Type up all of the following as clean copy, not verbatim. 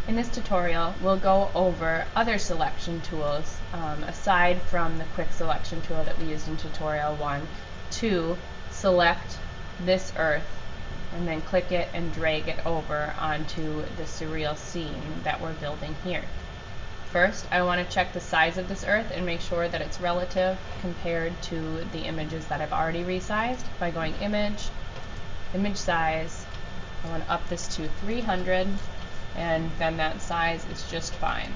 In this tutorial, we'll go over other selection tools aside from the quick selection tool that we used in tutorial 1 to select this earth and then click it and drag it over onto the Surreal scene that we're building here. First, I want to check the size of this earth and make sure that it's relative compared to the images that I've already resized by going Image, Image Size. I want to up this to 300, and then that size is just fine.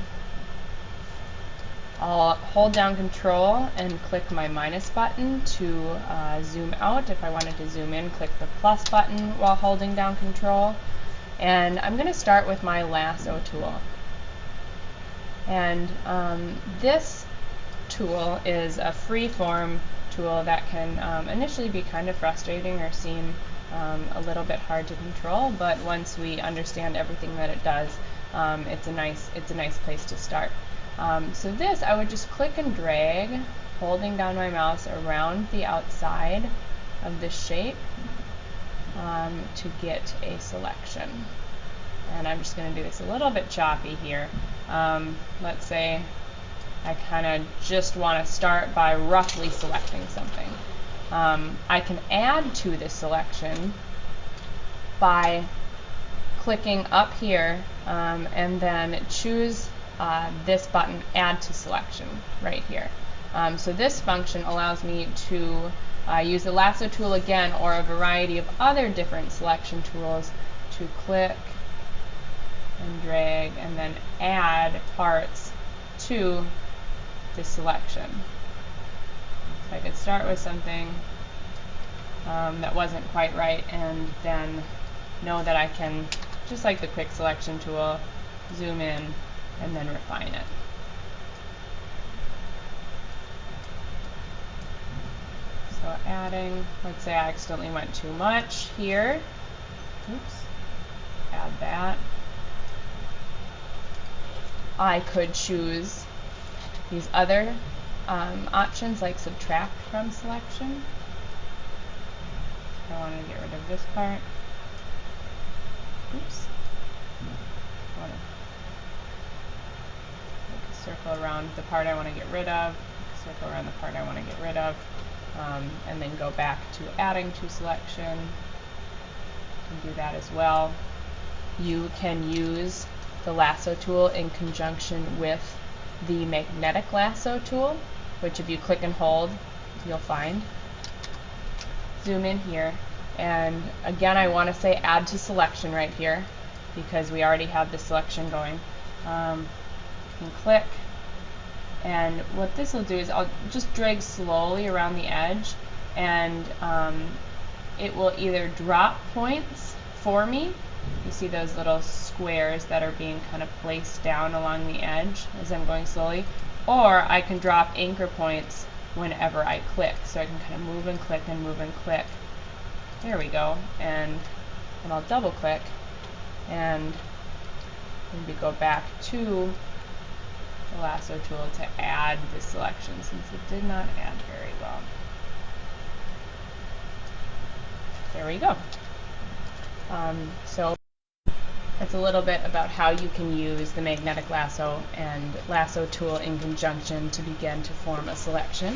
I'll hold down Control and click my minus button to zoom out. If I wanted to zoom in, click the plus button while holding down Control. And I'm going to start with my Lasso tool. And this tool is a free-form tool that can initially be kind of frustrating or seem a little bit hard to control, but once we understand everything that it does, it's a nice place to start. So this, I would just click and drag, holding down my mouse around the outside of the shape to get a selection. And I'm just going to do this a little bit choppy here. Let's say I kind of just want to start by roughly selecting something. I can add to this selection by clicking up here and then choose this button, Add to Selection, right here. So this function allows me to use the Lasso tool again, or a variety of other different selection tools, to click and drag and then add parts to the selection. So I could start with something that wasn't quite right and then know that I can, just like the quick selection tool, zoom in and then refine it. So adding, let's say I accidentally went too much here. Oops. Add that. I could choose these other options like subtract from selection. I want to get rid of this part. Oops. I want to make a circle around the part I want to get rid of, circle around the part I want to get rid of, and then go back to adding to selection. You can do that as well. You can use the Lasso tool in conjunction with the magnetic lasso tool, which if you click and hold, you'll find. Zoom in here, and again I want to say add to selection right here because we already have the selection going. You can click, and what this will do is I'll just drag slowly around the edge, and it will either drop points for me. You see those little squares that are being kind of placed down along the edge as I'm going slowly, or I can drop anchor points whenever I click. So I can kind of move and click and move and click. There we go. And then I'll double click and maybe go back to the Lasso tool to add the selection, since it did not add very well. There we go. So that's a little bit about how you can use the magnetic lasso and lasso tool in conjunction to begin to form a selection.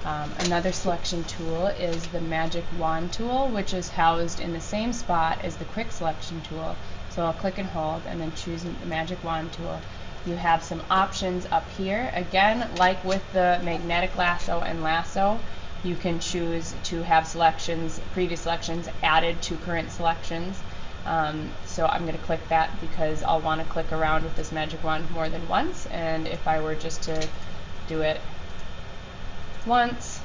Another selection tool is the magic wand tool, which is housed in the same spot as the quick selection tool. So I'll click and hold and then choose the magic wand tool. You have some options up here. Again, like with the magnetic lasso and lasso, you can choose to have selections, previous selections added to current selections. So I'm going to click that because I'll want to click around with this magic wand more than once, and if I were just to do it once,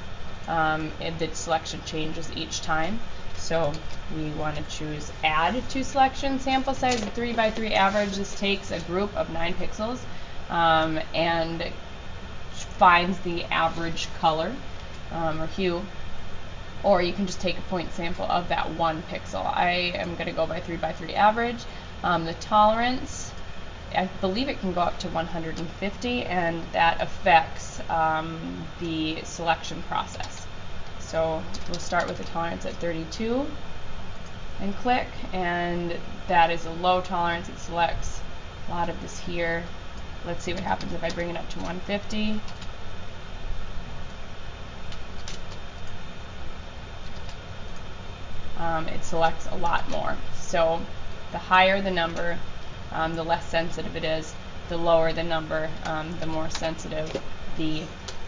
the selection changes each time. So we want to choose Add to Selection, sample size of 3 by 3 average. This takes a group of 9 pixels and finds the average color or hue. Or you can just take a point sample of that 1 pixel. I am going to go by 3 by 3 average. The tolerance, I believe it can go up to 150, and that affects the selection process. So we'll start with the tolerance at 32 and click, and that is a low tolerance. It selects a lot of this here. Let's see what happens if I bring it up to 150. It selects a lot more. So the higher the number, the less sensitive it is. The lower the number, the more sensitive the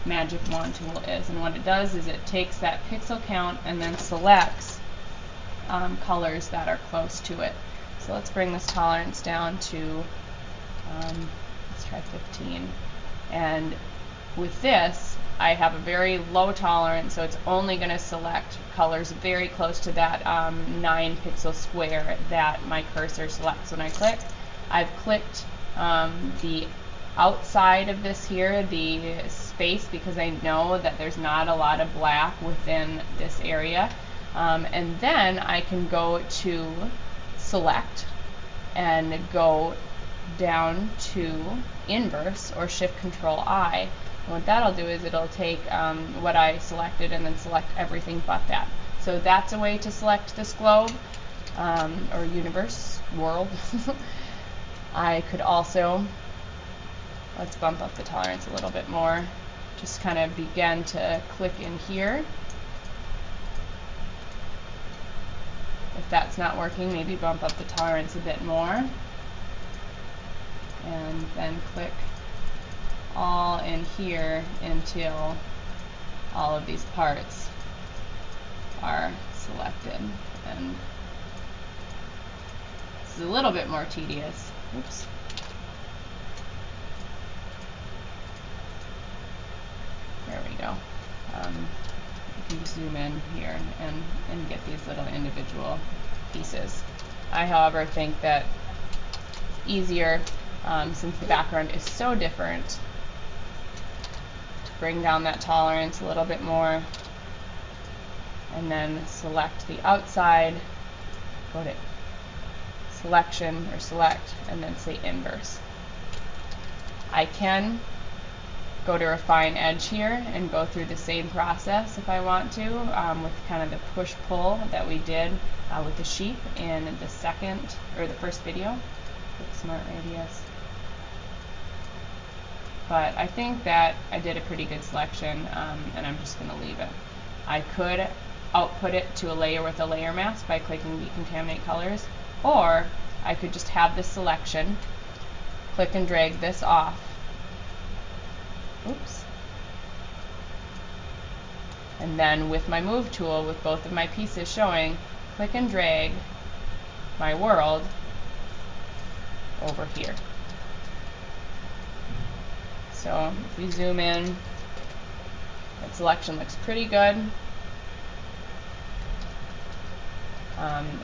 magic wand tool is. And what it does is it takes that pixel count and then selects colors that are close to it. So let's bring this tolerance down to, let's try 15. And with this, I have a very low tolerance, so it's only going to select colors very close to that 9 pixel square that my cursor selects when I click. I've clicked the outside of this here, the space, because I know that there's not a lot of black within this area. And then I can go to select and go down to inverse or shift control I. And what that'll do is it'll take what I selected and then select everything but that. So that's a way to select this globe or universe, world. I could also, let's bump up the tolerance a little bit more, just kind of begin to click in here. If that's not working, maybe bump up the tolerance a bit more. And then click all in here until all of these parts are selected. And this is a little bit more tedious. Oops. There we go. You can zoom in here and get these little individual pieces. I, however, think that it's easier, since the background is so different, to bring down that tolerance a little bit more and then select the outside, go to selection or select, and then say inverse. I can go to refine edge here and go through the same process if I want to, with kind of the push-pull that we did with the sheep in the first video with Smart Radius. But I think that I did a pretty good selection, and I'm just going to leave it. I could output it to a layer with a layer mask by clicking Decontaminate Colors, or I could just have this selection, click and drag this off. Oops. And then with my move tool, with both of my pieces showing, click and drag my world over here. So if we zoom in, that selection looks pretty good.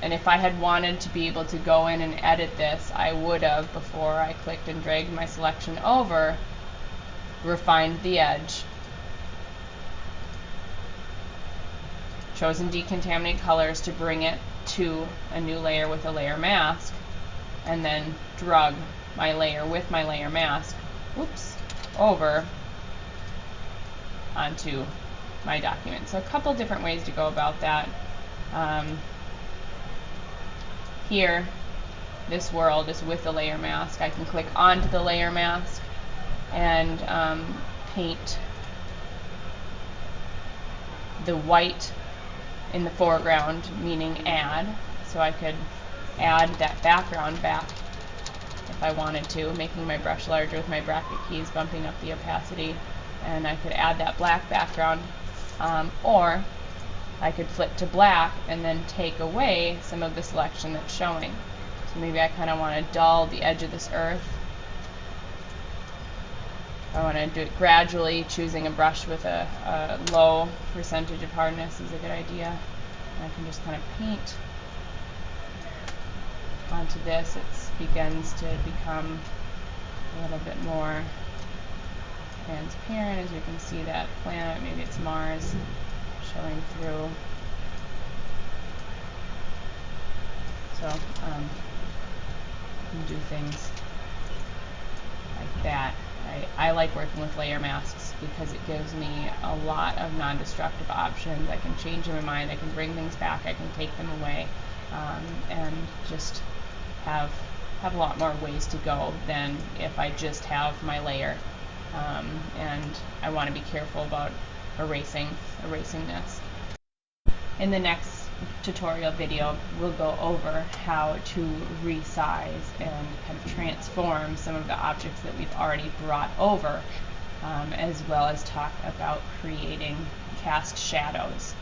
And if I had wanted to be able to go in and edit this, I would have, before I clicked and dragged my selection over, refined the edge, chosen Decontaminate Colors to bring it to a new layer with a layer mask, and then drug my layer with my layer mask, oops, over onto my document. So a couple different ways to go about that. Here, this world is with the layer mask. I can click onto the layer mask and paint the white in the foreground, meaning add. So I could add that background back if I wanted to, making my brush larger with my bracket keys, bumping up the opacity, and I could add that black background, or I could flip to black and then take away some of the selection that's showing. So maybe I kind of want to dull the edge of this earth. I want to do it gradually. Choosing a brush with a low percentage of hardness is a good idea. And I can just kind of paint onto this. It begins to become a little bit more transparent, as you can see that planet, maybe it's Mars, showing through. So you can do things like that. I like working with layer masks because it gives me a lot of non-destructive options. I can change my mind, I can bring things back, I can take them away, and just have have a lot more ways to go than if I just have my layer. And I want to be careful about erasing this. In the next tutorial video, we'll go over how to resize and kind of transform some of the objects that we've already brought over, as well as talk about creating cast shadows.